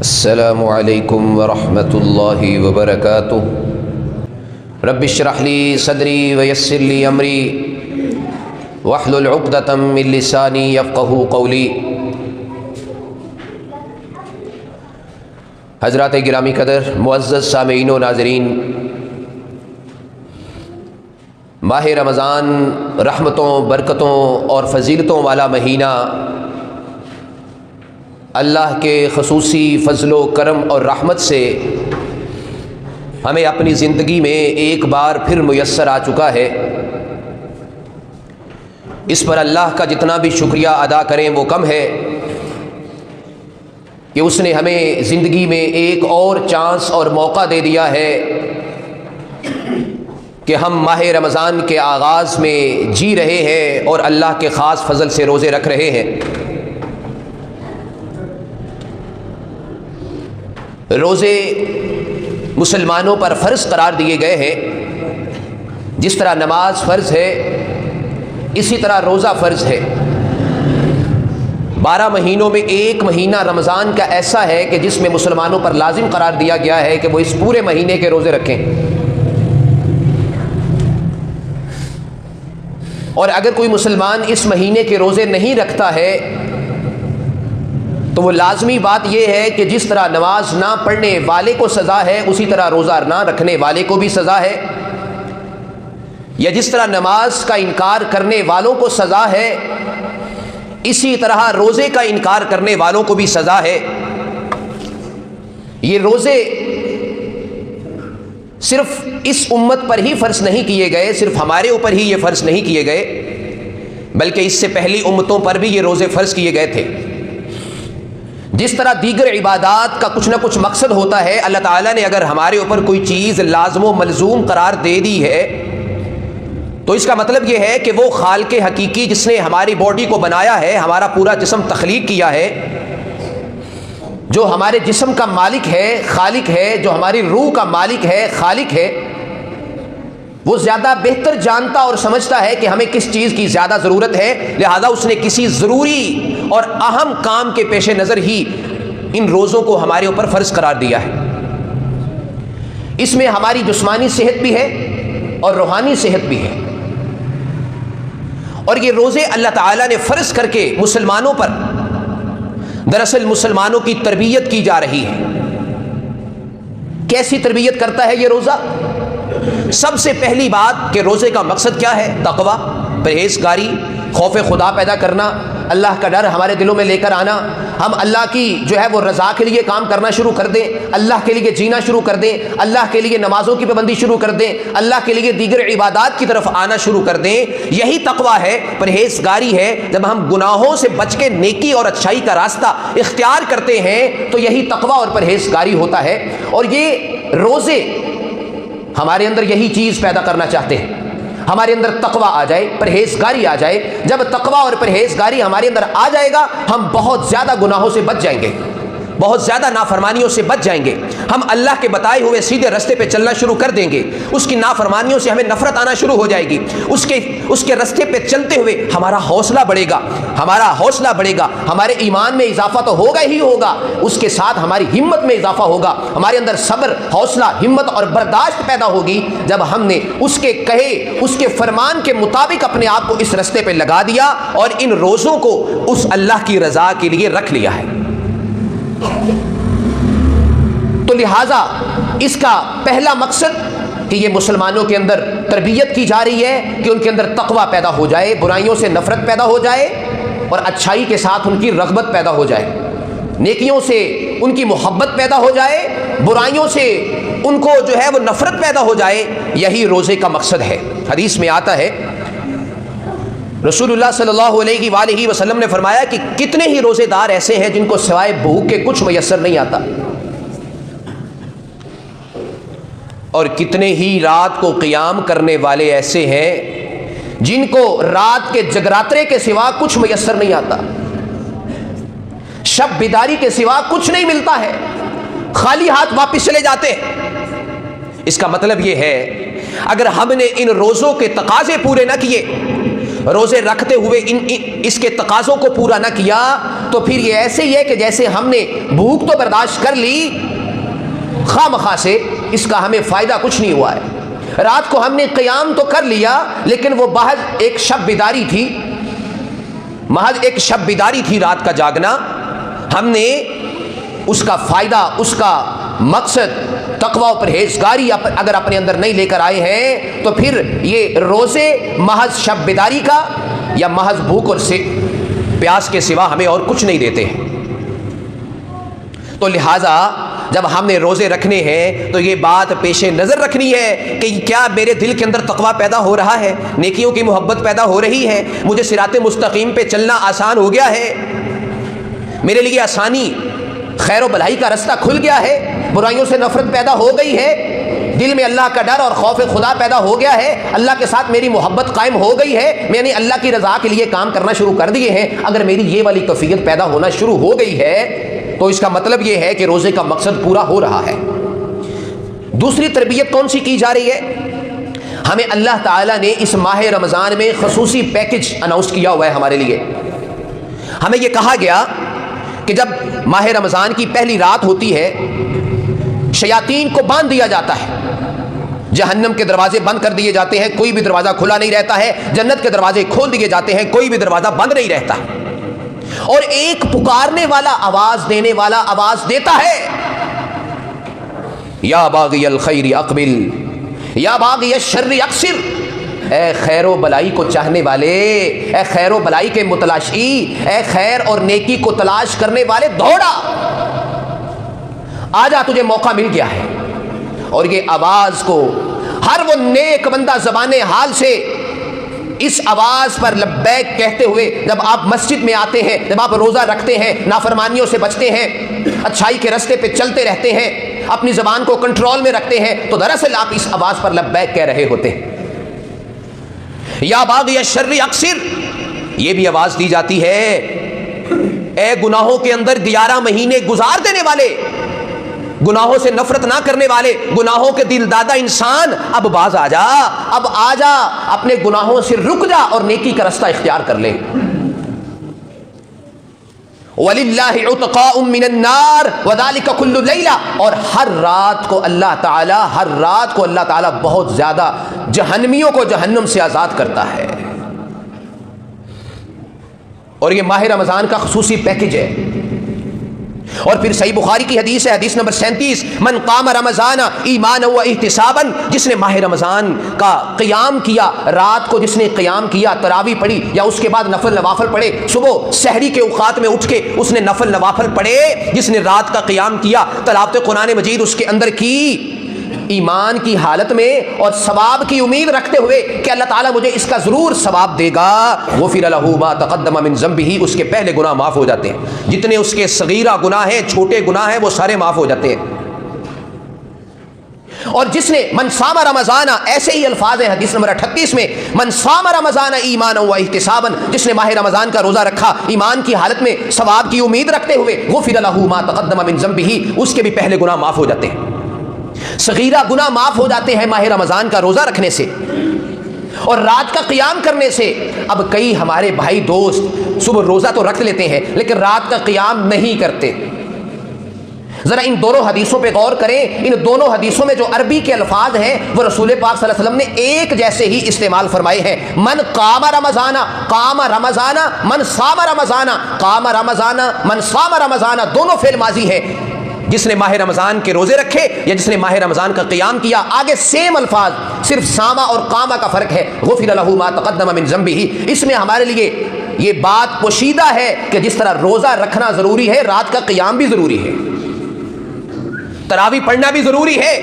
السلام علیکم ورحمۃ اللہ وبرکاتہ۔ رب اشرح لی صدری ویسر لی امری واحلل عقدۃ من لسانی یفقہوا قولی۔ حضرات گرامی قدر، معزز سامعین و ناظرین، ماہ رمضان رحمتوں، برکتوں اور فضیلتوں والا مہینہ اللہ کے خصوصی فضل و کرم اور رحمت سے ہمیں اپنی زندگی میں ایک بار پھر میسر آ چکا ہے۔ اس پر اللہ کا جتنا بھی شکریہ ادا کریں وہ کم ہے کہ اس نے ہمیں زندگی میں ایک اور چانس اور موقع دے دیا ہے کہ ہم ماہ رمضان کے آغاز میں جی رہے ہیں اور اللہ کے خاص فضل سے روزے رکھ رہے ہیں۔ روزے مسلمانوں پر فرض قرار دیے گئے ہیں۔ جس طرح نماز فرض ہے اسی طرح روزہ فرض ہے۔ 12 مہینوں میں ایک مہینہ رمضان کا ایسا ہے کہ جس میں مسلمانوں پر لازم قرار دیا گیا ہے کہ وہ اس پورے مہینے کے روزے رکھیں، اور اگر کوئی مسلمان اس مہینے کے روزے نہیں رکھتا ہے تو وہ لازمی بات یہ ہے کہ جس طرح نماز نہ پڑھنے والے کو سزا ہے اسی طرح روزہ نہ رکھنے والے کو بھی سزا ہے، یا جس طرح نماز کا انکار کرنے والوں کو سزا ہے اسی طرح روزے کا انکار کرنے والوں کو بھی سزا ہے۔ یہ روزے صرف اس امت پر ہی فرض نہیں کیے گئے، صرف ہمارے اوپر ہی یہ فرض نہیں کیے گئے، بلکہ اس سے پہلی امتوں پر بھی یہ روزے فرض کیے گئے تھے۔ جس طرح دیگر عبادات کا کچھ نہ کچھ مقصد ہوتا ہے، اللہ تعالیٰ نے اگر ہمارے اوپر کوئی چیز لازم و ملزوم قرار دے دی ہے تو اس کا مطلب یہ ہے کہ وہ خالق حقیقی جس نے ہماری باڈی کو بنایا ہے، ہمارا پورا جسم تخلیق کیا ہے، جو ہمارے جسم کا مالک ہے، خالق ہے، جو ہماری روح کا مالک ہے، خالق ہے، وہ زیادہ بہتر جانتا اور سمجھتا ہے کہ ہمیں کس چیز کی زیادہ ضرورت ہے، لہذا اس نے کسی ضروری اور اہم کام کے پیش نظر ہی ان روزوں کو ہمارے اوپر فرض قرار دیا ہے۔ اس میں ہماری جسمانی صحت بھی ہے اور روحانی صحت بھی ہے، اور یہ روزے اللہ تعالیٰ نے فرض کر کے مسلمانوں پر، دراصل مسلمانوں کی تربیت کی جا رہی ہے۔ کیسی تربیت کرتا ہے یہ روزہ؟ سب سے پہلی بات کہ روزے کا مقصد کیا ہے؟ تقویٰ، پرہیزگاری، خوف خدا پیدا کرنا، اللہ کا ڈر ہمارے دلوں میں لے کر آنا، ہم اللہ کی جو ہے وہ رضا کے لیے کام کرنا شروع کر دیں، اللہ کے لیے جینا شروع کر دیں، اللہ کے لیے نمازوں کی پابندی شروع کر دیں، اللہ کے لیے دیگر عبادات کی طرف آنا شروع کر دیں۔ یہی تقویٰ ہے، پرہیزگاری ہے۔ جب ہم گناہوں سے بچ کے نیکی اور اچھائی کا راستہ اختیار کرتے ہیں تو یہی تقویٰ اور پرہیزگاری ہوتا ہے، اور یہ روزے ہمارے اندر یہی چیز پیدا کرنا چاہتے ہیں، ہمارے اندر تقویٰ آ جائے، پرہیزگاری آ جائے۔ جب تقویٰ اور پرہیزگاری ہمارے اندر آ جائے گا ہم بہت زیادہ گناہوں سے بچ جائیں گے، بہت زیادہ نافرمانیوں سے بچ جائیں گے، ہم اللہ کے بتائے ہوئے سیدھے رستے پہ چلنا شروع کر دیں گے، اس کی نافرمانیوں سے ہمیں نفرت آنا شروع ہو جائے گی، اس کے رستے پہ چلتے ہوئے ہمارا حوصلہ بڑھے گا، ہمارے ایمان میں اضافہ تو ہوگا ہی ہوگا، اس کے ساتھ ہماری ہمت میں اضافہ ہوگا، ہمارے اندر صبر، حوصلہ، ہمت اور برداشت پیدا ہوگی جب ہم نے اس کے کہے، اس کے فرمان کے مطابق اپنے آپ کو اس رستے پہ لگا دیا اور ان روزوں کو اس اللہ کی رضا کے لیے رکھ لیا ہے۔ تو لہٰذا اس کا پہلا مقصد کہ یہ مسلمانوں کے اندر تربیت کی جا رہی ہے کہ ان کے اندر تقویٰ پیدا ہو جائے، برائیوں سے نفرت پیدا ہو جائے اور اچھائی کے ساتھ ان کی رغبت پیدا ہو جائے، نیکیوں سے ان کی محبت پیدا ہو جائے، برائیوں سے ان کو جو ہے وہ نفرت پیدا ہو جائے۔ یہی روزے کا مقصد ہے۔ حدیث میں آتا ہے، رسول اللہ صلی اللہ علیہ وآلہ وسلم نے فرمایا کہ کتنے ہی روزے دار ایسے ہیں جن کو سوائے بھوک کے کچھ میسر نہیں آتا، اور کتنے ہی رات کو قیام کرنے والے ایسے ہیں جن کو رات کے جگراترے کے سوا کچھ میسر نہیں آتا، شب بیداری کے سوا کچھ نہیں ملتا ہے، خالی ہاتھ واپس چلے جاتے ہیں۔ اس کا مطلب یہ ہے اگر ہم نے ان روزوں کے تقاضے پورے نہ کیے روزے رکھتے ہوئے اس کے تقاضوں کو پورا نہ کیا تو پھر یہ ایسے ہی ہے کہ جیسے ہم نے بھوک تو برداشت کر لی خواہ مخواہ سے، اس کا ہمیں فائدہ کچھ نہیں ہوا ہے۔ رات کو ہم نے قیام تو کر لیا لیکن وہ محض ایک شب بیداری تھی، محض ایک شب بیداری تھی، رات کا جاگنا۔ ہم نے اس کا فائدہ، اس کا مقصد تقوی و پرہیزگاری اگر اپنے اندر نہیں لے کر آئے ہیں تو پھر یہ روزے محض شب بیداری کا یا محض بھوک اور پیاس کے سوا ہمیں اور کچھ نہیں دیتے ہیں۔ تو لہٰذا جب ہم نے روزے رکھنے ہیں تو یہ بات پیش نظر رکھنی ہے کہ کیا میرے دل کے اندر تقوی پیدا ہو رہا ہے، نیکیوں کی محبت پیدا ہو رہی ہے، مجھے صراط مستقیم پہ چلنا آسان ہو گیا ہے، میرے لیے آسانی، خیر و بھلائی کا رستہ کھل گیا ہے، برائیوں سے نفرت پیدا ہو گئی ہے، دل میں اللہ کا ڈر اور خوف خدا پیدا ہو گیا ہے، اللہ کے ساتھ میری محبت قائم ہو گئی ہے، میں نے اللہ کی رضا کے لیے کام کرنا شروع کر دیے ہیں۔ اگر میری یہ والی کیفیت پیدا ہونا شروع ہو گئی ہے تو اس کا مطلب یہ ہے کہ روزے کا مقصد پورا ہو رہا ہے۔ دوسری تربیت کون سی کی جا رہی ہے؟ ہمیں اللہ تعالیٰ نے اس ماہ رمضان میں خصوصی پیکج اناؤنس کیا ہوا ہے ہمارے لیے۔ ہمیں یہ کہا گیا کہ جب ماہ رمضان کی پہلی رات ہوتی ہے شیاطین کو باندھ دیا جاتا ہے، جہنم کے دروازے بند کر دیے جاتے ہیں، کوئی بھی دروازہ کھلا نہیں رہتا ہے، جنت کے دروازے کھول دیے جاتے ہیں، کوئی بھی دروازہ بند نہیں رہتا، اور ایک پکارنے والا، آواز دینے والا آواز دیتا ہے، یا باغی الخیر اقبل یا باغی الشر اقصر، اے خیر و بلائی کو چاہنے والے، اے خیر و بلائی کے متلاشی، اے خیر اور نیکی کو تلاش کرنے والے، دوڑا آجا، تجھے موقع مل گیا ہے۔ اور یہ آواز کو ہر وہ نیک بندہ زبان حال سے اس آواز پر لبیک کہتے ہوئے جب آپ مسجد میں آتے ہیں، جب آپ روزہ رکھتے ہیں، نافرمانیوں سے بچتے ہیں، اچھائی کے راستے پہ چلتے رہتے ہیں، اپنی زبان کو کنٹرول میں رکھتے ہیں، تو دراصل آپ اس آواز پر لبیک کہہ رہے ہوتے ہیں۔ یا باغی الشر اقصر، یہ بھی آواز دی جاتی ہے، اے گناہوں کے اندر 11 مہینے گزار دینے والے، گناہوں سے نفرت نہ کرنے والے، گناہوں کے دل دادا انسان، اب باز آ جا، اب آ جا، اپنے گناہوں سے رک جا اور نیکی کا رستہ اختیار کر لے۔ وَلِلَّهِ عُتْقَاءٌ مِّنَ النَّارِ وَذَلِكَ كُلُّ لَيْلَةٍ، اور ہر رات کو اللہ تعالیٰ بہت زیادہ جہنمیوں کو جہنم سے آزاد کرتا ہے۔ اور یہ ماہ رمضان کا خصوصی پیکج ہے۔ اور پھر صحیح بخاری کی حدیث ہے، حدیث نمبر 37، من قام رمضان ایمانا و احتسابا، جس نے ماہ رمضان کا قیام کیا، رات کو جس نے قیام کیا، تراویح پڑھی یا اس کے بعد نفل نوافل پڑھے، صبح سحری کے اوقات میں اٹھ کے اس نے نفل نوافل پڑھے، جس نے رات کا قیام کیا، تلاوت قرآن مجید اس کے اندر کی، ایمان کی حالت میں اور ثواب کی امید رکھتے ہوئے کہ اللہ تعالیٰ مجھے اس کا ضرور ثواب دے گا، غفر لہ ما تقدم من ذنبہ، اس کے پہلے گناہ معاف ہو جاتے ہیں، جتنے اس کے صغیرہ گناہ ہیں، چھوٹے گناہ ہیں، وہ سارے معاف ہو جاتے ہیں۔ اور جس نے من صام رمضان، ایسے ہی الفاظ ہیں حدیث نمبر 38 میں، من صام رمضان ایمانا و احتسابا، جس نے ماہ رمضان کا روزہ رکھا ایمان کی حالت میں، ثواب کی امید رکھتے ہوئے، غفر لہ ما تقدم من ذنبہ، اس کے بھی پہلے گناہ معاف ہو جاتے ہیں، صغیرہ گناہ معاف ہو جاتے ہیں ماہ رمضان کا روزہ رکھنے سے اور رات کا قیام کرنے سے۔ اب کئی ہمارے بھائی دوست صبح روزہ تو رکھ لیتے ہیں لیکن رات کا قیام نہیں کرتے۔ ذرا ان دونوں حدیثوں پہ غور کریں، ان دونوں حدیثوں میں جو عربی کے الفاظ ہیں وہ رسول پاک صلی اللہ علیہ وسلم نے ایک جیسے ہی استعمال فرمائے ہیں، من قام رمضان، قام رمضان، من صام رمضان، قام رمضان، من صام رمضان، دونوں فعل ماضی ہیں۔ جس نے ماہ رمضان کے روزے رکھے یا جس نے ماہ رمضان کا قیام کیا، آگے سیم الفاظ، صرف سامہ اور قامہ کا فرق ہے، غفر لہ ما تقدم من ذنبہ۔ اس میں ہمارے لیے یہ بات پوشیدہ ہے کہ جس طرح روزہ رکھنا ضروری ہے، رات کا قیام بھی ضروری ہے، تراویح پڑھنا بھی ضروری ہے۔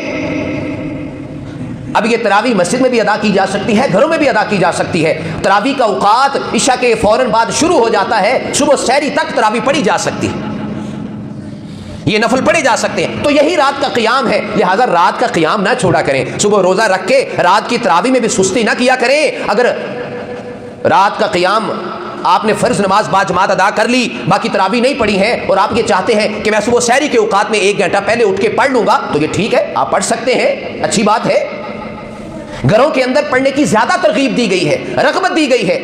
اب یہ تراویح مسجد میں بھی ادا کی جا سکتی ہے، گھروں میں بھی ادا کی جا سکتی ہے۔ تراویح کا اوقات عشاء کے فوراً بعد شروع ہو جاتا ہے، صبح سحری تک تراویح پڑھی جا سکتی ہے، یہ نفل پڑھے جا سکتے ہیں، تو یہی رات کا قیام ہے۔ لہٰذا رات کا قیام نہ چھوڑا کریں، صبح روزہ رکھ کے رات کی تراویح میں بھی سستی نہ کیا کریں۔ اگر رات کا قیام آپ نے فرض نماز باجماعت ادا کر لی، باقی تراویح نہیں پڑھی ہے اور آپ یہ چاہتے ہیں کہ میں صبح سحری کے اوقات میں 1 گھنٹہ پہلے اٹھ کے پڑھ لوں گا، تو یہ ٹھیک ہے، آپ پڑھ سکتے ہیں، اچھی بات ہے۔ گھروں کے اندر پڑھنے کی زیادہ ترغیب دی گئی ہے، رغبت دی گئی ہے،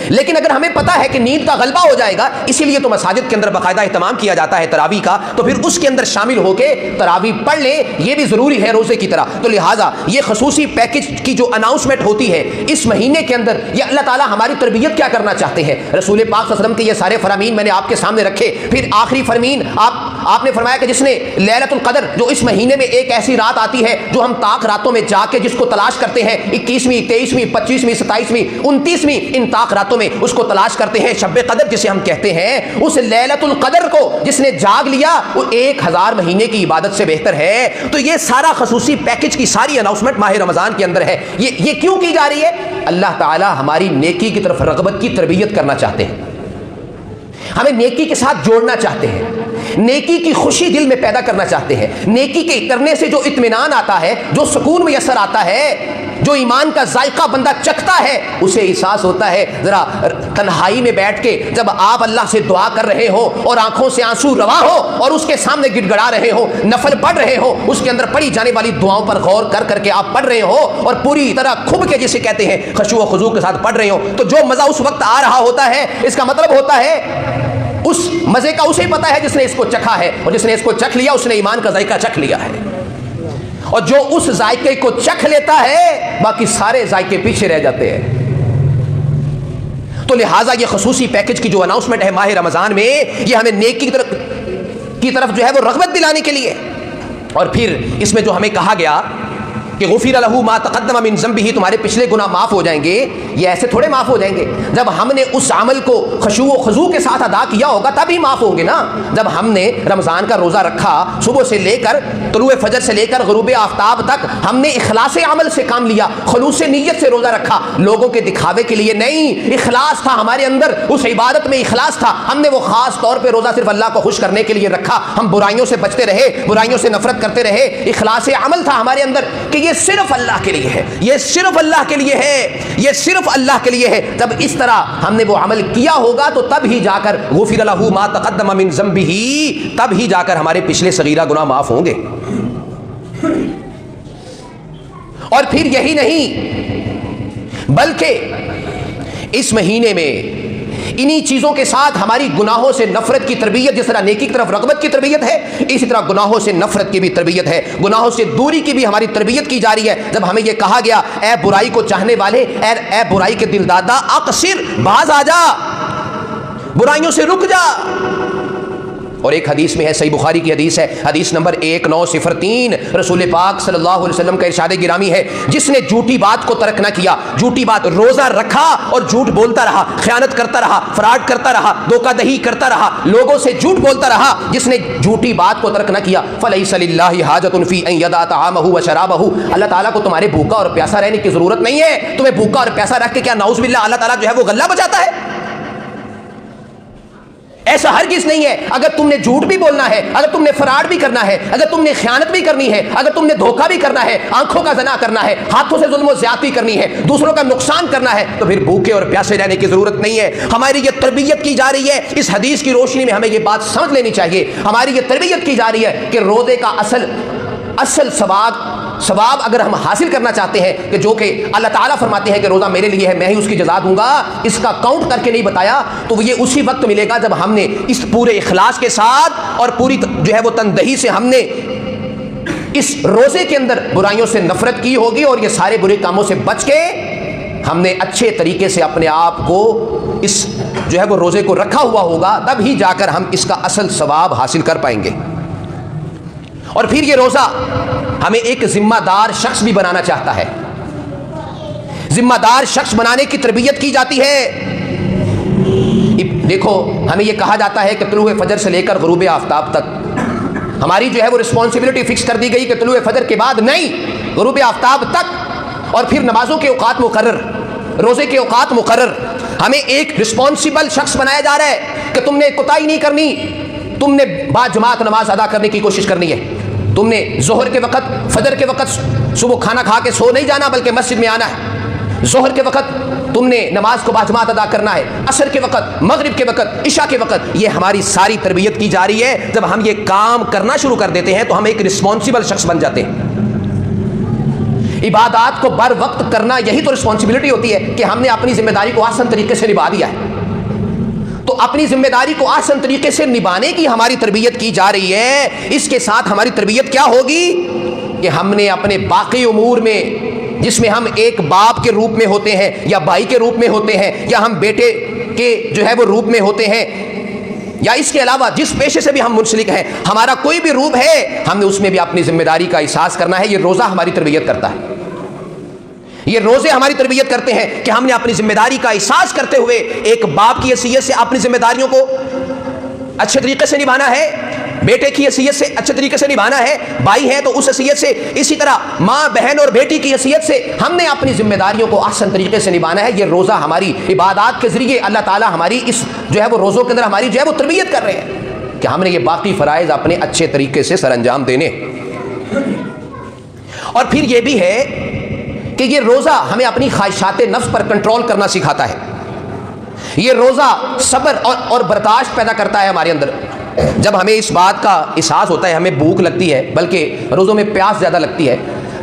لیکن اگر ہمیں پتا ہے کہ نیند کا غلبہ ہو جائے گا، اسی لیے تو مساجد کے اندر باقاعدہ اہتمام کیا جاتا ہے تراویح کا، تو پھر اس کے اندر شامل ہو کے تراویح پڑھ لیں، یہ بھی ضروری ہے روزے کی طرح۔ تو لہٰذا یہ خصوصی پیکج کی جو اناؤنسمنٹ ہوتی ہے اس مہینے کے اندر، یہ اللہ تعالیٰ ہماری تربیت کیا کرنا چاہتے ہیں۔ رسول پاک صلی اللہ علیہ وسلم کے یہ سارے فرامین میں نے آپ کے سامنے رکھے، پھر آخری فرمین آپ نے فرمایا کہ جس نے لیلۃ القدر، جو اس مہینے میں ایک ایسی رات آتی ہے جو ہم طاق راتوں میں جا کے جس کو تلاش کرتے ہیں، 21ویں 23ویں 25ویں 27ویں 29ویں ان طاق راتوں میں اس کو تلاش کرتے ہیں، شب قدر جسے ہم کہتے ہیں، اس لیلۃ القدر کو جس نے جاگ لیا وہ 1000 مہینے کی عبادت سے بہتر ہے۔ تو یہ سارا خصوصی پیکج کی ساری اناؤنسمنٹ ماہ رمضان کے اندر ہے۔ یہ کیوں کی جا رہی ہے؟ اللہ تعالی ہماری نیکی کی طرف رغبت کی تربیت کرنا چاہتے ہیں، ہمیں نیکی کے ساتھ جوڑنا چاہتے ہیں، نیکی کی خوشی دل میں پیدا کرنا چاہتے ہیں۔ نیکی کے کرنے سے جو اطمینان آتا ہے، جو سکون میسر آتا ہے، جو ایمان کا ذائقہ بندہ چکھتا ہے، اسے احساس ہوتا ہے۔ ذرا تنہائی میں بیٹھ کے جب آپ اللہ سے دعا کر رہے ہو اور آنکھوں سے آنسو روا ہو اور اس کے سامنے گڑ گڑا رہے ہو، نفل پڑھ رہے ہو، اس کے اندر پڑھی جانے والی دعاؤں پر غور کر کر کے آپ پڑھ رہے ہو اور پوری طرح کھب کے جسے کہتے ہیں خشوع و خضوع کے ساتھ پڑھ رہے ہو، تو جو مزہ اس وقت آ رہا ہوتا ہے، اس کا مطلب ہوتا ہے اس مزے کا اسے پتا ہے جس نے اس کو چکھا ہے، اور جس نے اس کو چکھ لیا اس نے ایمان کا ذائقہ چکھ لیا ہے۔ اور جو اس ذائقے کو چکھ لیتا ہے باقی سارے ذائقے پیچھے رہ جاتے ہیں۔ تو لہٰذا یہ خصوصی پیکج کی جو اناؤنسمنٹ ہے ماہ رمضان میں، یہ ہمیں نیکی کی طرف جو ہے وہ رغبت دلانے کے لیے۔ اور پھر اس میں جو ہمیں کہا گیا کہ غفر لہ ما تقدم من ذنبہ، تمہارے پچھلے گناہ معاف ہو جائیں گے، یہ ایسے تھوڑے معاف ہو جائیں گے، جب ہم نے اس عمل کو خشوع و خضوع کے ساتھ ادا کیا ہوگا تب ہی معاف ہوں گے نا۔ جب ہم نے رمضان کا روزہ رکھا، صبح سے لے کر طلوع فجر سے لے کر غروب آفتاب تک ہم نے اخلاص عمل سے کام لیا، خلوص نیت سے روزہ رکھا، لوگوں کے دکھاوے کے لیے نہیں، اخلاص تھا ہمارے اندر، اس عبادت میں اخلاص تھا، ہم نے وہ خاص طور پہ روزہ صرف اللہ کو خوش کرنے کے لیے رکھا، ہم برائیوں سے بچتے رہے، برائیوں سے نفرت کرتے رہے، اخلاص عمل تھا ہمارے اندر کہ یہ صرف اللہ کے لیے ہے، یہ صرف اللہ کے لیے ہے، یہ صرف اللہ کے لیے ہے۔ جب اس طرح ہم نے وہ عمل کیا ہوگا تو تب ہی جا کر غفر لہ ما تقدم من ذنبہ، تب ہی جا کر ہمارے پچھلے صغیرہ گناہ معاف ہوں گے۔ اور پھر یہی نہیں بلکہ اس مہینے میں انہی چیزوں کے ساتھ ہماری گناہوں سے نفرت کی تربیت، جس طرح نیکی کی طرف رغبت کی تربیت ہے، اسی طرح گناہوں سے نفرت کی بھی تربیت ہے، گناہوں سے دوری کی بھی ہماری تربیت کی جا رہی ہے۔ جب ہمیں یہ کہا گیا اے برائی کو چاہنے والے، اے برائی کے دل دادا، اقصر، باز آ جا، برائیوں سے رک جا۔ اور ایک حدیث میں ہے، صحیح بخاری کی حدیث ہے، حدیث نمبر 1903، رسول پاک صلی اللہ علیہ وسلم کا ارشاد گرامی ہے، جس نے جھوٹی بات کو ترک نہ کیا، جھوٹی بات، روزہ رکھا اور جھوٹ بولتا رہا، خیانت کرتا رہا، فراڈ کرتا رہا، دھوکہ دہی کرتا رہا، لوگوں سے جھوٹ بولتا رہا، جس نے جھوٹی بات کو ترک نہ کیا، فلیس للہ حاجۃ فی ان یدع طعامہ وشرابہ، اللہ تعالیٰ کو تمہارے بھوکا اور پیاسا رہنے کی ضرورت نہیں ہے۔ تمہیں بھوکا اور پیاسا رکھ کے کیا نعوذ باللہ اللہ تعالیٰ جو ہے وہ غلہ بچاتا ہے؟ ایسا ہرگز نہیں ہے۔ اگر تم نے جھوٹ بھی بولنا ہے، اگر تم نے فراڈ بھی کرنا ہے، اگر تم نے خیانت بھی کرنی ہے، اگر تم نے دھوکہ بھی کرنا ہے، آنکھوں کا زنا کرنا ہے، ہاتھوں سے ظلم و زیادتی کرنی ہے، دوسروں کا نقصان کرنا ہے، تو پھر بھوکے اور پیاسے رہنے کی ضرورت نہیں ہے۔ ہماری یہ تربیت کی جا رہی ہے، اس حدیث کی روشنی میں ہمیں یہ بات سمجھ لینی چاہیے، ہماری یہ تربیت کی جا رہی ہے کہ روزے کا اصل ثواب اگر ہم حاصل کرنا چاہتے ہیں، کہ جو کہ اللہ تعالیٰ فرماتے ہیں کہ روزہ میرے لیے ہے، میں ہی اس کی جزا دوں گا، اس کا کاؤنٹ کر کے نہیں بتایا، تو یہ اسی وقت ملے گا جب ہم نے اس پورے اخلاص کے ساتھ اور پوری جو ہے وہ تندہی سے ہم نے اس روزے کے اندر برائیوں سے نفرت کی ہوگی اور یہ سارے برے کاموں سے بچ کے ہم نے اچھے طریقے سے اپنے آپ کو اس جو ہے وہ روزے کو رکھا ہوا ہوگا، تب ہی جا کر ہم اس کا اصل ثواب حاصل کر پائیں گے۔ اور پھر یہ روزہ ہمیں ایک ذمہ دار شخص بھی بنانا چاہتا ہے، ذمہ دار شخص بنانے کی تربیت کی جاتی ہے۔ دیکھو ہمیں یہ کہا جاتا ہے کہ طلوع فجر سے لے کر غروب آفتاب تک ہماری جو ہے وہ رسپانسبلٹی فکس کر دی گئی کہ طلوع فجر کے بعد نہیں، غروب آفتاب تک، اور پھر نمازوں کے اوقات مقرر، روزے کے اوقات مقرر۔ ہمیں ایک رسپانسبل شخص بنایا جا رہا ہے کہ تم نے کوتاہی نہیں کرنی، تم نے با جماعت نماز ادا کرنے کی کوشش کرنی ہے، تم نے ظہر کے وقت، فجر کے وقت صبح کھانا کھا کے سو نہیں جانا بلکہ مسجد میں آنا ہے، ظہر کے وقت تم نے نماز کو باجماعت ادا کرنا ہے، عصر کے وقت، مغرب کے وقت، عشاء کے وقت، یہ ہماری ساری تربیت کی جا رہی ہے۔ جب ہم یہ کام کرنا شروع کر دیتے ہیں تو ہم ایک رسپانسبل شخص بن جاتے ہیں، عبادات کو بر وقت کرنا یہی تو رسپانسبلٹی ہوتی ہے کہ ہم نے اپنی ذمہ داری کو آسان طریقے سے نبھا دیا ہے. تو اپنی ذمہ داری کو آسان طریقے سے نبھانے کی ہماری تربیت کی جا رہی ہے. اس کے ساتھ ہماری تربیت کیا ہوگی کہ ہم نے اپنے باقی امور میں جس میں ہم ایک باپ کے روپ میں ہوتے ہیں یا بھائی کے روپ میں ہوتے ہیں یا ہم بیٹے کے جو ہے وہ روپ میں ہوتے ہیں یا اس کے علاوہ جس پیشے سے بھی ہم منسلک ہیں, ہمارا کوئی بھی روپ ہے, ہم نے اس میں بھی اپنی ذمہ داری کا احساس کرنا ہے. یہ روزہ ہماری تربیت کرتا ہے. یہ روزے ہماری تربیت کرتے ہیں کہ ہم نے اپنی ذمہ داری کا احساس کرتے ہوئے ایک باپ کی حیثیت سے اپنی ذمہ داریوں کو اچھے طریقے سے نبھانا ہے, بیٹے کی حیثیت سے اچھے طریقے سے نبھانا ہے, بھائی ہیں تو اس حیثیت سے, اسی طرح ماں بہن اور بیٹی کی حیثیت سے ہم نے اپنی ذمہ داریوں کو آسان طریقے سے نبھانا ہے. یہ روزہ ہماری عبادات کے ذریعے اللہ تعالیٰ ہماری اس جو ہے وہ روزوں کے اندر ہماری جو ہے وہ تربیت کر رہے ہیں کہ ہم نے یہ باقی فرائض اپنے اچھے طریقے سے سر انجام دینے. اور پھر یہ بھی ہے کہ یہ روزہ ہمیں اپنی خواہشات نفس پر کنٹرول کرنا سکھاتا ہے. یہ روزہ صبر اور برداشت پیدا کرتا ہے ہمارے اندر. جب ہمیں اس بات کا احساس ہوتا ہے, ہمیں بھوک لگتی ہے, بلکہ روزوں میں پیاس زیادہ لگتی ہے,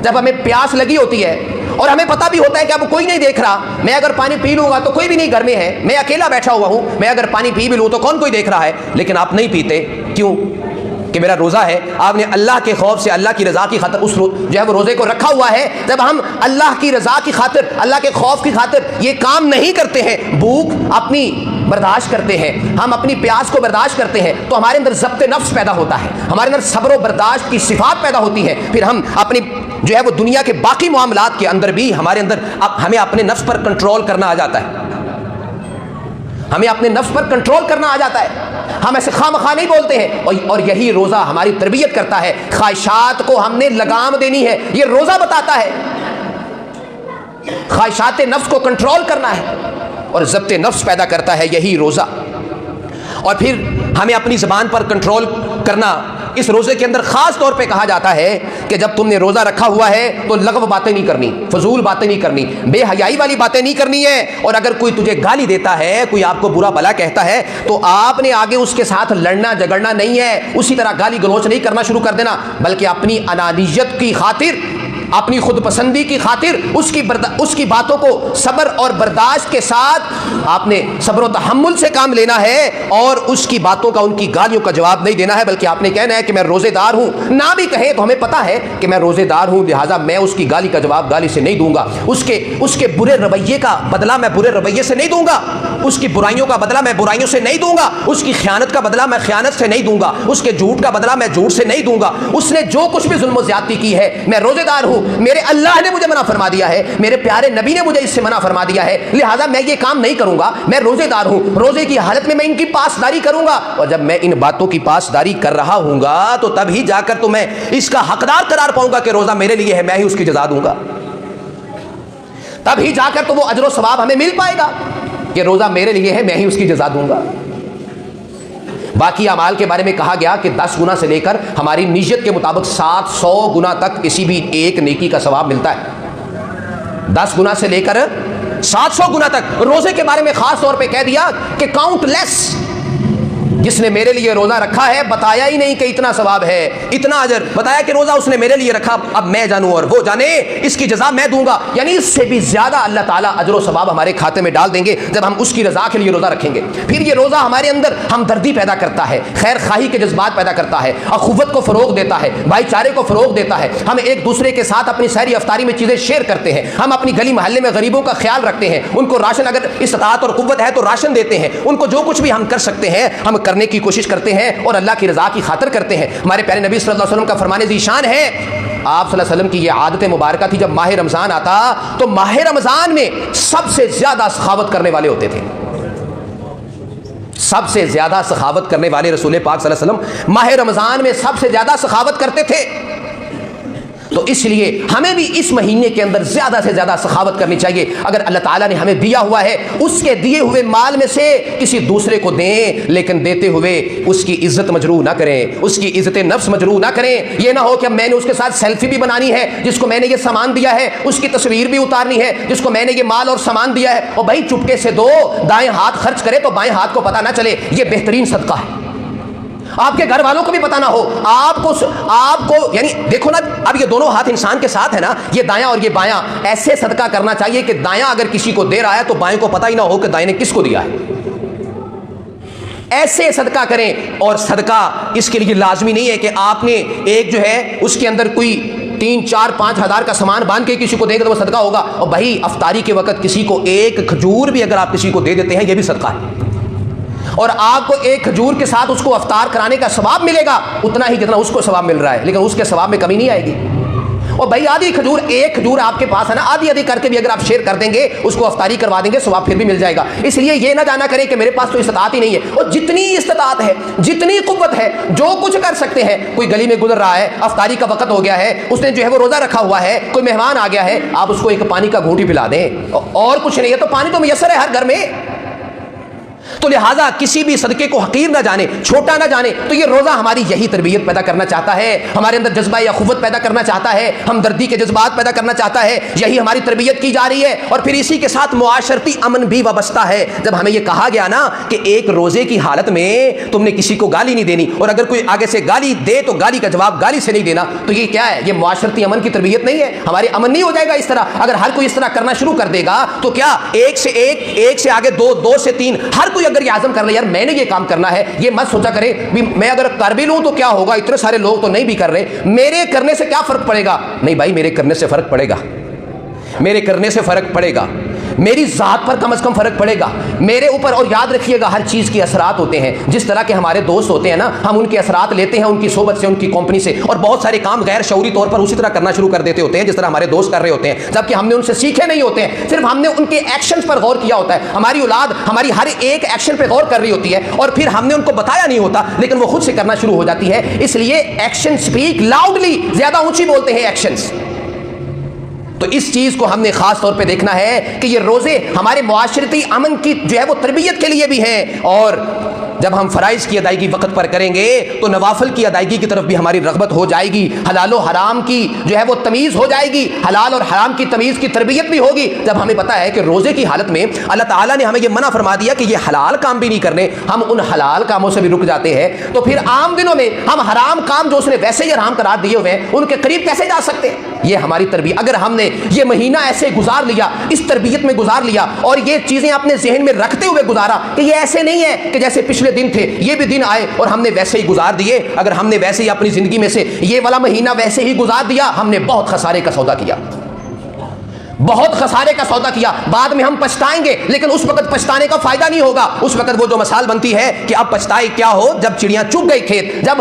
جب ہمیں پیاس لگی ہوتی ہے اور ہمیں پتہ بھی ہوتا ہے کہ اب کوئی نہیں دیکھ رہا, میں اگر پانی پی لوں گا تو کوئی بھی نہیں گھر میں ہے, میں اکیلا بیٹھا ہوا ہوں, میں اگر پانی پی بھی لوں تو کون کوئی دیکھ رہا ہے, لیکن آپ نہیں پیتے. کیوں؟ کہ میرا روزہ ہے. آپ نے اللہ کے خوف سے, اللہ کی رضا کی خاطر اس جو ہے وہ روزے کو رکھا ہوا ہے. جب ہم اللہ کی رضا کی خاطر, اللہ کے خوف کی خاطر یہ کام نہیں کرتے ہیں, بھوک اپنی برداشت کرتے ہیں, ہم اپنی پیاس کو برداشت کرتے ہیں, تو ہمارے اندر ضبط نفس پیدا ہوتا ہے, ہمارے اندر صبر و برداشت کی صفات پیدا ہوتی ہے. پھر ہم اپنی جو ہے وہ دنیا کے باقی معاملات کے اندر بھی ہمارے اندر ہمیں اپنے نفس پر کنٹرول کرنا آ جاتا ہے. ہمیں اپنے نفس پر کنٹرول کرنا آ جاتا ہے. ہم ایسے خواہ مخواہ نہیں بولتے ہیں, اور یہی روزہ ہماری تربیت کرتا ہے. خواہشات کو ہم نے لگام دینی ہے, یہ روزہ بتاتا ہے. خواہشات نفس کو کنٹرول کرنا ہے اور ضبط نفس پیدا کرتا ہے یہی روزہ. اور پھر ہمیں اپنی زبان پر کنٹرول کرنا اس روزے کے اندر خاص طور پہ کہا جاتا ہے کہ جب تم نے روزہ رکھا ہوا ہے تو لغو باتیں نہیں کرنی, فضول باتیں نہیں کرنی, بے حیائی والی باتیں نہیں کرنی ہے. اور اگر کوئی تجھے گالی دیتا ہے, کوئی آپ کو برا بھلا کہتا ہے, تو آپ نے آگے اس کے ساتھ لڑنا جھگڑنا نہیں ہے, اسی طرح گالی گلوچ نہیں کرنا شروع کر دینا, بلکہ اپنی انانیت کی خاطر, اپنی خود پسندی کی خاطر اس کی باتوں کو صبر اور برداشت کے ساتھ آپ نے صبر و تحمل سے کام لینا ہے, اور اس کی باتوں کا, ان کی گالیوں کا جواب نہیں دینا ہے, بلکہ آپ نے کہنا ہے کہ میں روزے دار ہوں. نہ بھی کہیں تو ہمیں پتا ہے کہ میں روزے دار ہوں, لہٰذا میں اس کی گالی کا جواب گالی سے نہیں دوں گا, اس کے برے رویے کا بدلہ میں برے رویے سے نہیں دوں گا, اس کی برائیوں کا بدلہ میں برائیوں سے نہیں دوں گا, اس کی خیانت کا بدلہ میں خیانت سے نہیں دوں گا, اس کے جھوٹ کا بدلہ میں جھوٹ سے نہیں دوں گا. اس نے جو کچھ بھی ظلم و زیادتی کی ہے, میں روزے دار ہوں, میرے اللہ نے مجھے منع فرما دیا ہے, میرے پیارے نبی نے مجھے اس سے منع فرما دیا ہے, لہٰذا میں یہ کام نہیں کروں گا, میں روزے دار ہوں. روزے کی حالت میں ان کی پاسداری کروں گا, اور جب میں ان باتوں کی پاسداری کر رہا ہوں گا تو تبھی جا کر تو میں اس کا حقدار قرار پاؤں گا کہ روزہ میرے لیے ہے, میں ہی اس کی جزا دوں گا. تبھی جا کر تو وہ اجر و ثواب ہمیں مل پائے گا کہ روزہ میرے لیے ہے, میں ہی اس کی جزا دوں گا. باقی اعمال کے بارے میں کہا گیا کہ 10 گنا سے لے کر ہماری نیت کے مطابق 700 گنا تک کسی بھی ایک نیکی کا ثواب ملتا ہے. 10 گنا سے لے کر 700 گنا تک. روزے کے بارے میں خاص طور پہ کہہ دیا کہ کاؤنٹ لیس, جس نے میرے لیے روزہ رکھا ہے بتایا ہی نہیں کہ اتنا ثواب ہے, اتنا اجر, بتایا کہ روزہ اس نے میرے لیے رکھا, اب میں جانوں اور وہ جانے, اس کی جزا میں دوں گا. یعنی اس سے بھی زیادہ اللہ تعالیٰ اجر و ثواب ہمارے کھاتے میں ڈال دیں گے جب ہم اس کی رضا کے لیے روزہ رکھیں گے. پھر یہ روزہ ہمارے اندر ہمدردی پیدا کرتا ہے, خیر خواہی کے جذبات پیدا کرتا ہے, اخوت کو فروغ دیتا ہے, بھائی چارے کو فروغ دیتا ہے. ہم ایک دوسرے کے ساتھ اپنی سحری افطاری میں چیزیں شیئر کرتے ہیں, ہم اپنی گلی محلے میں غریبوں کا خیال رکھتے ہیں, ان کو راشن اگر استطاعت اور قوت ہے تو راشن دیتے ہیں, ان کو جو کچھ بھی ہم کر سکتے ہیں ہم کرنے کی کوشش کرتے ہیں اور اللہ کی رضا کی خاطر کرتے ہیں. ہمارے پیارے نبی صلی اللہ علیہ وسلم کا فرمان ذیشان ہے, آپ صلی اللہ علیہ وسلم کی یہ عادت مبارکہ تھی, جب ماہ رمضان آتا تو ماہ رمضان میں سب سے زیادہ سخاوت کرنے والے ہوتے تھے. سب سے زیادہ سخاوت کرنے والے رسول پاک صلی اللہ علیہ وسلم ماہ رمضان میں سب سے زیادہ سخاوت کرتے تھے. تو اس لیے ہمیں بھی اس مہینے کے اندر زیادہ سے زیادہ سخاوت کرنی چاہیے. اگر اللہ تعالیٰ نے ہمیں دیا ہوا ہے, اس کے دیے ہوئے مال میں سے کسی دوسرے کو دیں, لیکن دیتے ہوئے اس کی عزت مجروح نہ کریں, اس کی عزت نفس مجروح نہ کریں. یہ نہ ہو کہ میں نے اس کے ساتھ سیلفی بھی بنانی ہے, جس کو میں نے یہ سامان دیا ہے اس کی تصویر بھی اتارنی ہے, جس کو میں نے یہ مال اور سامان دیا ہے, اور بھائی چپکے سے دو, دائیں ہاتھ خرچ کرے تو بائیں ہاتھ کو پتہ نہ چلے. یہ بہترین صدقہ ہے. آپ کے گھر والوں کو بھی پتہ نہ ہو، آپ کو یعنی دیکھو نا، اب یہ دونوں ہاتھ انسان کے ساتھ ہے نا، یہ دایاں اور یہ بایاں، ایسے صدقہ کرنا چاہیے کہ دایاں اگر کسی کو دے رہا ہے تو بائیں کو پتہ ہی نہ ہو کہ دائیں نے کس کو دیا ہے، ایسے صدقہ کریں۔ اور صدقہ اس کے لیے لازمی نہیں ہے کہ آپ نے ایک جو ہے اس کے اندر کوئی 3 4 5 ہزار کا سامان باندھ کے کسی کو دے گا تو وہ صدقہ ہوگا۔ اور بھائی افطاری کے وقت کسی کو ایک کھجور بھی اگر آپ کسی کو دے دیتے ہیں یہ بھی صدقہ ہے، اور آپ کو ایک کھجور کے ساتھ اس کو افطار کرانے کا ثواب ملے گا اتنا ہی جتنا اس کو ثواب مل رہا ہے، لیکن اس کے ثواب میں کمی نہیں آئے گی۔ اور بھائی آدھی کھجور، ایک کھجور آپ کے پاس ہے نا، آدھی آدھی کر کے بھی اگر آپ شیئر کر دیں گے، اس کو افطاری کروا دیں گے، ثواب پھر بھی مل جائے گا۔ اس لیے یہ نہ جانا کریں کہ میرے پاس تو استطاعت ہی نہیں ہے، اور جتنی استطاعت ہے، جتنی قوت ہے، جو کچھ کر سکتے ہیں، کوئی گلی میں گزر رہا ہے، افطاری کا وقت ہو گیا ہے، اس نے جو ہے وہ روزہ رکھا ہوا ہے، کوئی مہمان آ گیا ہے، آپ اس کو ایک پانی کا گھونٹ ہی پلا دیں، اور کچھ نہیں ہے تو پانی تو میسر ہے ہر گھر میں۔ تو لہٰذا کسی بھی صدقے کو حقیر نہ جانے، چھوٹا نہ جانے۔ تو یہ روزہ ہماری یہی تربیت پیدا کرنا چاہتا ہے، ہمارے اندر جذبہ یا اخوت پیدا کرنا چاہتا ہے، ہمدردی کے جذبات پیدا کرنا چاہتا ہے، یہی ہماری تربیت کی جا رہی ہے۔ اور پھر اسی کے ساتھ معاشرتی امن بھی وابستہ ہے۔ جب ہمیں یہ کہا گیا نا کہ ایک روزے کی حالت میں تم نے کسی کو گالی نہیں دینی، اور اگر کوئی آگے سے گالی دے تو گالی کا جواب گالی سے نہیں دینا، تو یہ کیا ہے؟ یہ معاشرتی امن کی تربیت نہیں ہے۔ ہمارے امن نہیں ہو جائے گا اس طرح۔ اگر ہر کوئی اس طرح کرنا شروع کر دے گا تو کیا ایک سے آگے دو سے تین، ہر کوئی اگر یہ عزم کر لے یار میں نے یہ کام کرنا ہے، یہ مت سوچا کرے میں اگر کر بھی لوں تو کیا ہوگا، اتنے سارے لوگ تو نہیں بھی کر رہے، میرے کرنے سے کیا فرق پڑے گا؟ نہیں بھائی، میرے کرنے سے فرق پڑے گا، میرے کرنے سے فرق پڑے گا، میری ذات پر کم از کم فرق پڑے گا میرے اوپر۔ اور یاد رکھیے گا ہر چیز کے اثرات ہوتے ہیں، جس طرح کے ہمارے دوست ہوتے ہیں نا، ہم ان کے اثرات لیتے ہیں ان کی صحبت سے، ان کی کمپنی سے، اور بہت سارے کام غیر شعوری طور پر اسی طرح کرنا شروع کر دیتے ہوتے ہیں جس طرح ہمارے دوست کر رہے ہوتے ہیں، جبکہ ہم نے ان سے سیکھے نہیں ہوتے ہیں، صرف ہم نے ان کے ایکشنز پر غور کیا ہوتا ہے۔ ہماری اولاد ہماری ہر ایک ایکشن پہ غور کر رہی ہوتی ہے، اور پھر ہم نے ان کو بتایا نہیں ہوتا، لیکن وہ خود سے کرنا شروع ہو جاتی ہے۔ اس لیے ایکشن سپیک لاؤڈلی، زیادہ اونچی بولتے ہیں ایکشنز۔ تو اس چیز کو ہم نے خاص طور پہ دیکھنا ہے کہ یہ روزے ہمارے معاشرتی امن کی جو ہے وہ تربیت کے لیے بھی ہیں، اور جب ہم فرائض کی ادائیگی وقت پر کریں گے تو نوافل کی ادائیگی کی طرف بھی ہماری رغبت ہو جائے گی، حلال و حرام کی جو ہے وہ تمیز ہو جائے گی، حلال اور حرام کی تمیز کی تربیت بھی ہوگی۔ جب ہمیں پتہ ہے کہ روزے کی حالت میں اللہ تعالیٰ نے ہمیں یہ منع فرما دیا کہ یہ حلال کام بھی نہیں کرنے، ہم ان حلال کاموں سے بھی رک جاتے ہیں، تو پھر عام دنوں میں ہم حرام کام جو اس نے ویسے ہی حرام قرار دیے ہوئے ہیں ان کے قریب کیسے جا سکتے ہیں؟ یہ ہماری تربیت، اگر ہم نے یہ مہینہ ایسے گزار لیا، اس تربیت میں گزار لیا، اور یہ چیزیں اپنے ذہن میں رکھتے ہوئے گزارا کہ یہ ایسے نہیں ہے کہ جیسے پچھلے دن تھے، یہ بھی دن آئے اور ہم نے ویسے ہی گزار دیے، اگر ہم نے ویسے ہی اپنی زندگی میں سے یہ والا مہینہ ویسے ہی گزار دیا، ہم نے بہت خسارے کا سودا کیا، بہت خسارے کا سودا کیا۔ بعد میں ہم پچھتائیں گے، لیکن اس وقت پچھتانے کا فائدہ نہیں ہوگا۔ اس وقت وہ جو مثال بنتی ہے کہ اب پچھتائے کیا ہو جب چڑیاں چگ گئی کھیت، جب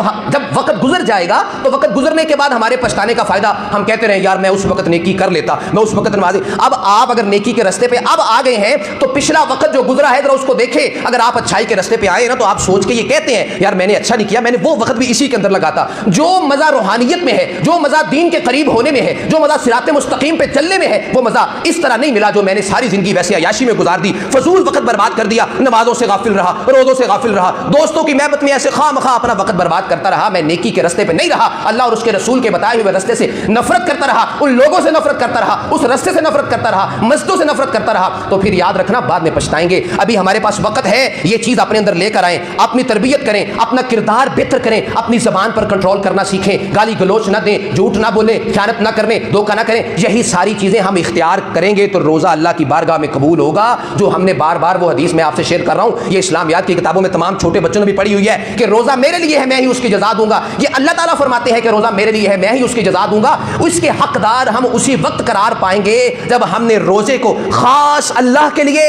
وقت گزر جائے گا تو وقت گزرنے کے بعد ہمارے پچھتانے کا فائدہ ہم کہتے رہے یار میں اس وقت نیکی کر لیتا، میں اس وقت نمازی۔ اب آپ اگر نیکی کے راستے پہ اب آ گئے ہیں تو پچھلا وقت جو گزرا ہے ذرا اس کو دیکھیں۔ اگر آپ اچھائی کے راستے پہ آئے نا تو آپ سوچ کے یہ کہتے ہیں یار میں نے اچھا نہیں کیا، میں نے وہ وقت بھی اسی کے اندر لگاتا۔ جو مزہ روحانیت میں ہے، جو مزہ دین کے قریب ہونے میں ہے، جو مزہ صراط مستقیم پہ چلنے میں ہے، وہ مزہ اس طرح نہیں ملا جو میں نے ساری زندگی ویسے عیاشی میں گزار دی، فضول وقت برباد کر دیا، نمازوں سے غافل رہا، روزوں سے غافل رہا، دوستوں کی محبت میں ایسے خواہ مخواہ اپنا وقت برباد کرتا رہا، میں نیکی کے راستے پہ نہیں رہا، اللہ اور اس کے رسول کے بتائے ہوئے راستے سے نفرت کرتا رہا، ان لوگوں سے نفرت کرتا رہا، اس راستے سے نفرت کرتا رہا، مسجدوں سے نفرت کرتا رہا، تو پھر یاد رکھنا بعد میں پچھتائیں گے۔ ابھی ہمارے پاس وقت ہے، یہ چیز اپنے اندر لے کر آئیں، اپنی تربیت کریں، اپنا کردار بہتر کریں، اپنی زبان پر کنٹرول کرنا سیکھیں، گالی گلوچ نہ دیں، جھوٹ نہ بولیں، خیانت نہ کریں، دھوکہ نہ کریں۔ یہی ساری چیزیں ہم اختیار کریں گے تو روزہ اللہ کی بارگاہ میں قبول ہوگا۔ جو ہم نے بار بار وہ حدیث میں آپ سے شیئر کر رہا ہوں، یہ اسلامیات کی کتابوں میں تمام چھوٹے بچوں نے بھی پڑھی ہوئی ہے کہ روزہ میرے لیے ہے میں ہی اس کی جزا دوں گا۔ یہ اللہ تعالیٰ فرماتے ہیں کہ روزہ میرے لیے ہے میں ہی اس کی جزا دوں گا۔ اس کے حقدار ہم اسی وقت قرار پائیں گے جب ہم نے روزے کو خاص اللہ کے لیے،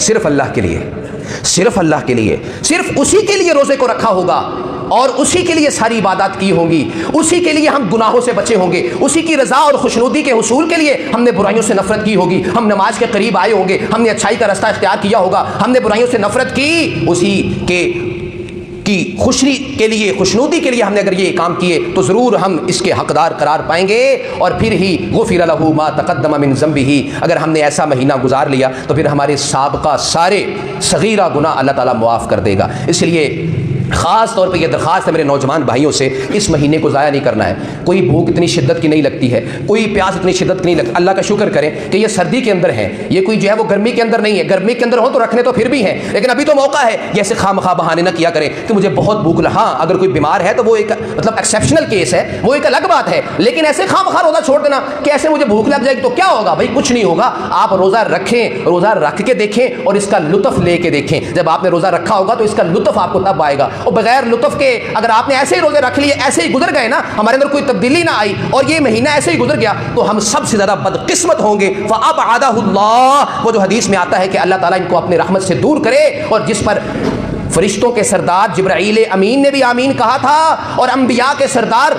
صرف اللہ کے لیے، صرف اللہ کے لیے، صرف اسی کے لیے روزے کو رکھا ہوگا، اور اسی کے لیے ساری عبادات کی ہوں گی، اسی کے لیے ہم گناہوں سے بچے ہوں گے، اسی کی رضا اور خوشنودی کے حصول کے لیے ہم نے برائیوں سے نفرت کی ہوگی، ہم نماز کے قریب آئے ہوں گے، ہم نے اچھائی کا راستہ اختیار کیا ہوگا، ہم نے برائیوں سے نفرت کی، اسی کی خوشی کے لیے، خوشنودی کے لیے ہم نے اگر یہ کام کیے تو ضرور ہم اس کے حقدار قرار پائیں گے، اور پھر ہی غفر لہ ما تقدم من ذنبہ، اگر ہم نے ایسا مہینہ گزار لیا تو پھر ہمارے سابقہ سارے صغیرہ گناہ اللہ تعالیٰ معاف کر دے گا۔ اس لیے خاص طور پہ یہ درخواست ہے میرے نوجوان بھائیوں سے، اس مہینے کو ضائع نہیں کرنا ہے۔ کوئی بھوک اتنی شدت کی نہیں لگتی ہے، کوئی پیاس اتنی شدت کی نہیں لگتی، اللہ کا شکر کریں کہ یہ سردی کے اندر ہے، یہ کوئی جو ہے وہ گرمی کے اندر نہیں ہے۔ گرمی کے اندر ہو تو رکھنے تو پھر بھی ہیں، لیکن ابھی تو موقع ہے، جیسے خواہ بہانے نہ کیا کریں کہ مجھے بہت بھوک لگا۔ ہاں اگر کوئی بیمار ہے تو وہ ایک مطلب ایکسیپشنل کیس ہے، وہ ایک الگ بات ہے، لیکن ایسے خواہ روزہ چھوڑ دینا کہ ایسے مجھے بھوک لگ جائے گی تو کیا ہوگا بھائی؟ کچھ نہیں ہوگا۔ آپ روزہ رکھیں، روزہ رکھ کے دیکھیں اور اس کا لطف لے کے دیکھیں۔ جب آپ نے روزہ رکھا ہوگا تو اس کا لطف آپ کو تب آئے گا، اور بغیر لطف کے اگر آپ نے ایسے ہی روزے رکھ لیے، ایسے ہی گزر گئے نا، ہمارے اندر کوئی تبدیلی نہ آئی اور یہ مہینہ ایسے ہی گزر گیا، تو ہم سب سے زیادہ بدقسمت ہوں گے۔ فَأَبْعَدَهُ اللَّهُ، وہ جو حدیث میں آتا ہے کہ اللہ تعالیٰ ان کو اپنے رحمت سے دور کرے، اور جس پر فرشتوں کے سردار جبرائیل امین نے بھی آمین کہا تھا، اور انبیاء کے سردار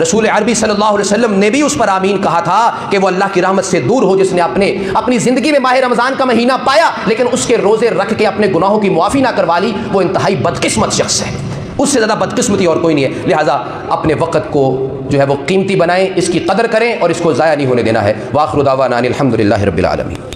رسول عربی صلی اللہ علیہ وسلم نے بھی اس پر آمین کہا تھا کہ وہ اللہ کی رحمت سے دور ہو جس نے اپنی زندگی میں ماہ رمضان کا مہینہ پایا لیکن اس کے روزے رکھ کے اپنے گناہوں کی معافی نہ کروا لی، وہ انتہائی بدقسمت شخص ہے۔ اس سے زیادہ بدقسمتی اور کوئی نہیں ہے۔ لہٰذا اپنے وقت کو جو ہے وہ قیمتی بنائیں، اس کی قدر کریں اور اس کو ضائع نہیں ہونے دینا ہے۔ وآخر دعوانا ان الحمد للہ رب العالمین۔